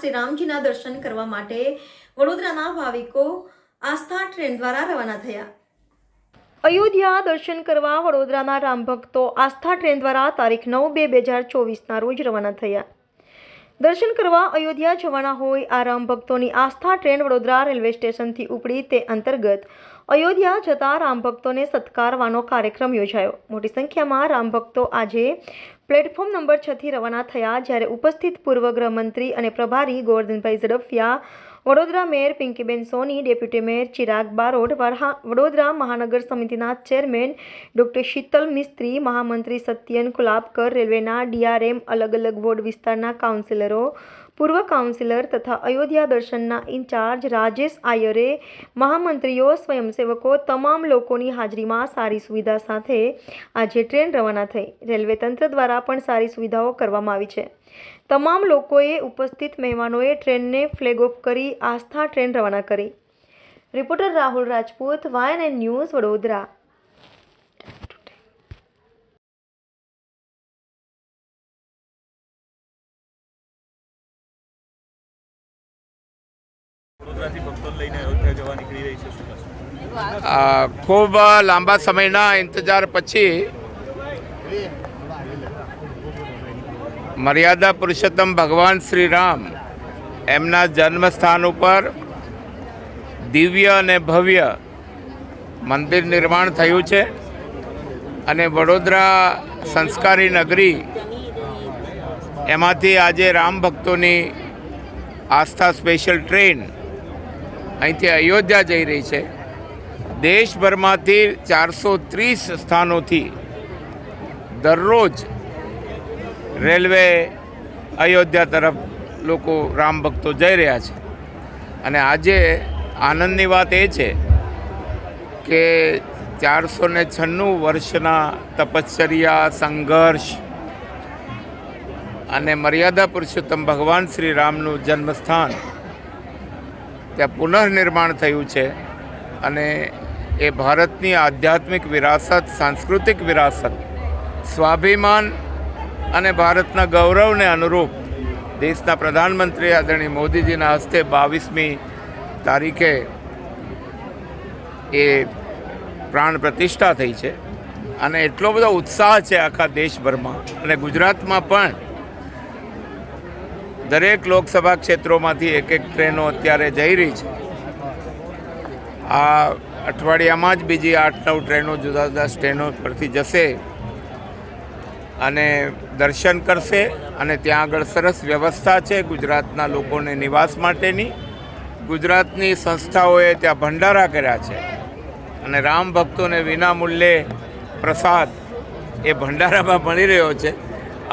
શ્રી રામજીના દર્શન કરવા માટે વડોદરાના ભાવિકો આસ્થા ટ્રેન દ્વારા રવાના થયા। અયોધ્યા દર્શન કરવા વડોદરાના રામ ભક્તો આસ્થા ટ્રેન દ્વારા તારીખ 9/2/2024ના રોજ રવાના થયા। દર્શન કરવા અયોધ્યા જવાના હોય આ રામ ભક્તોની આસ્થા ટ્રેન વડોદરા રેલવે સ્ટેશનથી ઉપડી તે અંતર્ગત અયોધ્યા જતા રામ ભક્તોને સત્કારવાનો કાર્યક્રમ યોજાયો। મોટી સંખ્યામાં રામ ભક્તો આજે પ્લેટફોર્મ નંબર 6 થી રવાના થયા, જ્યારે ઉપસ્થિત પૂર્વ ગૃહમંત્રી અને પ્રભારી ગોવર્ધનભાઈ ઝડફિયા, વડોદરા મેયર પિંકીબેન સોની, ડેપ્યુટી મેયર ચિરાગ બારોટ, વડોદરા મહાનગર સમિતિના ચેરમેન ડોક્ટર શીતલ મિસ્ત્રી, મહામંત્રી સત્યન કુલાબકર, રેલવેના ડીઆરએમ, અલગ અલગ વોર્ડ વિસ્તારના કાઉન્સિલરો, પૂર્વ કાઉન્સિલર તથા અયોધ્યા દર્શનના ઇન્ચાર્જ રાજેશ આયરે, મહામંત્રીઓ, સ્વયંસેવકો તમામ લોકોની હાજરીમાં સારી સુવિધા સાથે આજે ટ્રેન રવાના થઈ। રેલવે તંત્ર દ્વારા પણ સારી સુવિધાઓ કરવામાં આવી છે। તમામ લોકોએ ઉપસ્થિત મહેમાનોએ ટ્રેનને ફ્લેગ ઓફ કરી આસ્થા ટ્રેન રવાના કરી। Reporter Rahul Rajput, YNN news, Vadodara. ખૂબ લાંબા સમયના ઇંતજાર પછી મર્યાદા પુરુષોત્તમ ભગવાન શ્રી રામ એમના જન્મસ્થાન ઉપર દિવ્ય અને ભવ્ય મંદિર નિર્માણ થયું છે અને વડોદરા સંસ્કારી નગરી એમાંથી આજે રામ ભક્તોની આસ્થા સ્પેશિયલ ટ્રેન અહીંથી અયોધ્યા જઈ રહી છે। દેશભરમાંથી 430 સ્થાનોથી દરરોજ રેલવે અયોધ્યા તરફ લોકો રામ ભક્તો જઈ રહ્યા છે અને આજે આનંદની વાત એ છે કે 496 વર્ષના તપશ્ચર્યા, સંઘર્ષ અને મર્યાદા પુરુષોત્તમ ભગવાન શ્રી રામનું જન્મસ્થાન ત્યાં પુનઃનિર્માણ થયું છે અને એ ભારતની આધ્યાત્મિક વિરાસત, સાંસ્કૃતિક વિરાસત, સ્વાભિમાન અને ભારતના ગૌરવને અનુરૂપ દેશના પ્રધાનમંત્રી આદરણીય મોદીજીના હસ્તે 22મી તારીખે એ પ્રાણ પ્રતિષ્ઠા થઈ છે અને એટલો બધો ઉત્સાહ છે આખા દેશભરમાં અને ગુજરાતમાં પણ દરેક લોકસભા ક્ષેત્રોમાંથી એક ટ્રેનો અત્યારે જઈ રહી છે। આ અઠવાડિયામાં જ બીજી 8-9 ટ્રેનો જુદા જુદા સ્ટેશનો પરથી જશે અને દર્શન કરશે અને ત્યાં આગળ સરસ વ્યવસ્થા છે ગુજરાતના લોકોને નિવાસ માટેની। ગુજરાતની સંસ્થાઓએ ત્યાં ભંડારા કર્યા છે અને રામ ભક્તોને વિના મૂલ્યે પ્રસાદ એ ભંડારામાં મળી રહ્યો છે।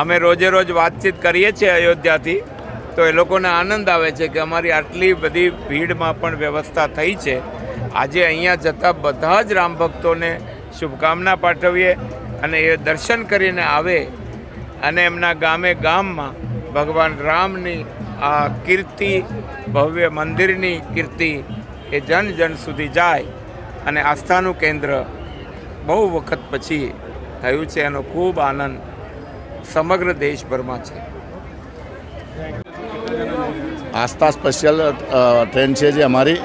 અમે રોજે રોજ વાતચીત કરીએ છીએ અયોધ્યાથી તો એ લોકોને આનંદ આવે છે કે અમારી આટલી બધી ભીડમાં પણ વ્યવસ્થા થઈ છે। આજે અહીંયા જતા બધા જ રામ ભક્તોને શુભકામના પાઠવીએ અને એ દર્શન કરીને આવે અને એમના ગામે ગામમાં ભગવાન રામની આ કીર્તિ, ભવ્ય મંદિરની કીર્તિ એ જન જન સુધી જાય અને આસ્થાનું કેન્દ્ર બહુ વખત પછી થયું છે। એનો ખૂબ આનંદ સમગ્ર દેશભરમાં છે। આસ્થા સ્પેશિયલ ટ્રેન છે જે અમારી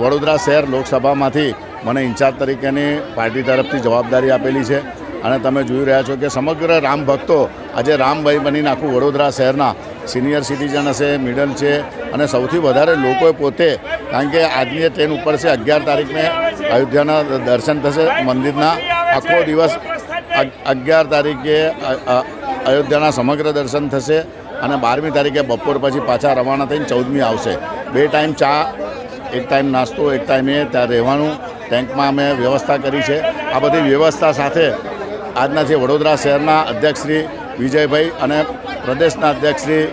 વડોદરા શહેર લોકસભામાંથી મને ઇન્ચાર્જ તરીકેની પાર્ટી તરફથી જવાબદારી આપેલી છે અને તમે જોઈ રહ્યા છો કે સમગ્ર રામ ભક્તો આજે રામભાઈ બનીને આખું વડોદરા શહેરના સિનિયર સિટીઝન હશે, મિડલ છે અને સૌથી વધારે લોકોએ પોતે, કારણ કે આજની ટ્રેન ઉપર છે 11 તારીખને અયોધ્યાના દર્શન થશે મંદિરના, આખો દિવસ 11 તારીખે અયોધ્યાના સમગ્ર દર્શન થશે અને 12મી તારીખે બપોર પછી પાછા રવાના થઈને 14મી આવશે। 2 ટાઈમ ચા, 1 ટાઈમ નાસ્તો, 1 ટાઈમે ત્યાં રહેવાનું ટેન્કમાં અમે વ્યવસ્થા કરી છે। આ બધી વ્યવસ્થા સાથે આજના જે વડોદરા શહેરના અધ્યક્ષ શ્રી વિજયભાઈ અને પ્રદેશના અધ્યક્ષ શ્રી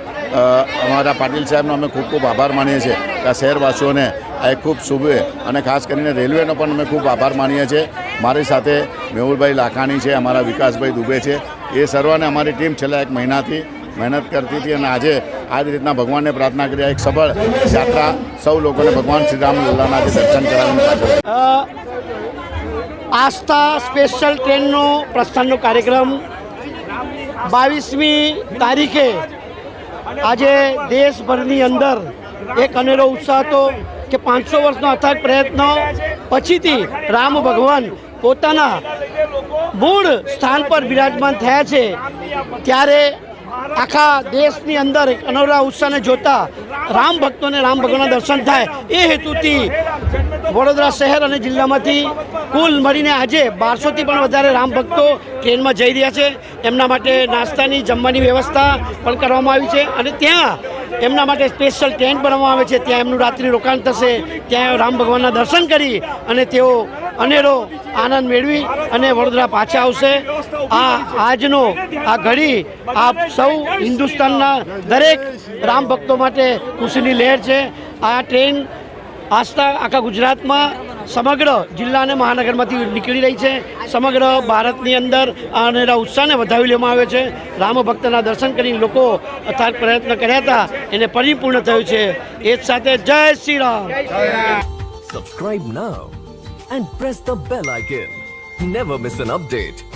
અમારા પાટીલ સાહેબનો અમે ખૂબ ખૂબ આભાર માનીએ છીએ કે આ શહેરવાસીઓને આ ખૂબ શુભે અને ખાસ કરીને રેલવેનો પણ અમે ખૂબ આભાર માનીએ છીએ। મારી સાથે મેહુલભાઈ લાખાણી છે, અમારા વિકાસભાઈ દુબે છે, એ સર્વને અમારી ટીમ છેલ્લા 1 મહિનાથી મહેનત કરતી હતી અને આજે આ જ રીતના ભગવાનને પ્રાર્થના કરી એક સફળ યાત્રા સૌ લોકોને ભગવાન શ્રી રામ લલ્લાના દર્શન કરાવીને આસ્થા સ્પેશિયલ ટ્રેનનો પ્રસ્થાનનો કાર્યક્રમ 22મી તારીખે આજે દેશભરની અંદર એક અનેરો ઉત્સાહ હતો કે 500 વર્ષનો અથાગ પ્રયત્નો પછીથી રામ ભગવાન પોતાના મૂળ સ્થાન પર બિરાજમાન થયા છે, ત્યારે આખા દેશની અંદર એક અનોરા ઉત્સાહને જોતા રામ ભક્તોને રામ ભગવાનના દર્શન થાય એ હેતુથી વડોદરા શહેર અને જિલ્લામાંથી કુલ મળીને આજે 1200થી પણ વધારે રામ ભક્તો ટ્રેનમાં જઈ રહ્યા છે. એમના માટે નાસ્તાની જમવાની વ્યવસ્થા પણ કરવામાં આવી છે અને ત્યાં એમના માટે સ્પેશિયલ ટેન્ટ બનાવવામાં આવે છે. ત્યાં એમનું રાત્રિ રોકાણ થશે, ત્યાં રામ ભગવાનના દર્શન કરી અને તેઓ અનેરો આનંદ મેળવી અને વડોદરા પાછા આવશે. આજનો આ ઘડી આપ સૌ હિન્દુસ્તાનના દરેક રામ ભક્તો માટે ખુશીની લહેર છે. આ ટ્રેન આસ્થા આખા ગુજરાતમાં સમગ્ર જિલ્લા અને મહાનગરમાંથી નીકળી રહી છે. સમગ્ર ભારતની અંદર આ અનેરા ઉત્સાહને વધાવી લેવામાં આવ્યો છે. રામ ભક્તના દર્શન કરીને લોકો અથાગ પ્રયત્ન કર્યા હતા, એને પરિપૂર્ણ થયું છે. એ જ સાથે જય Shri Ram. Subscribe now and press the bell icon. Never miss an update.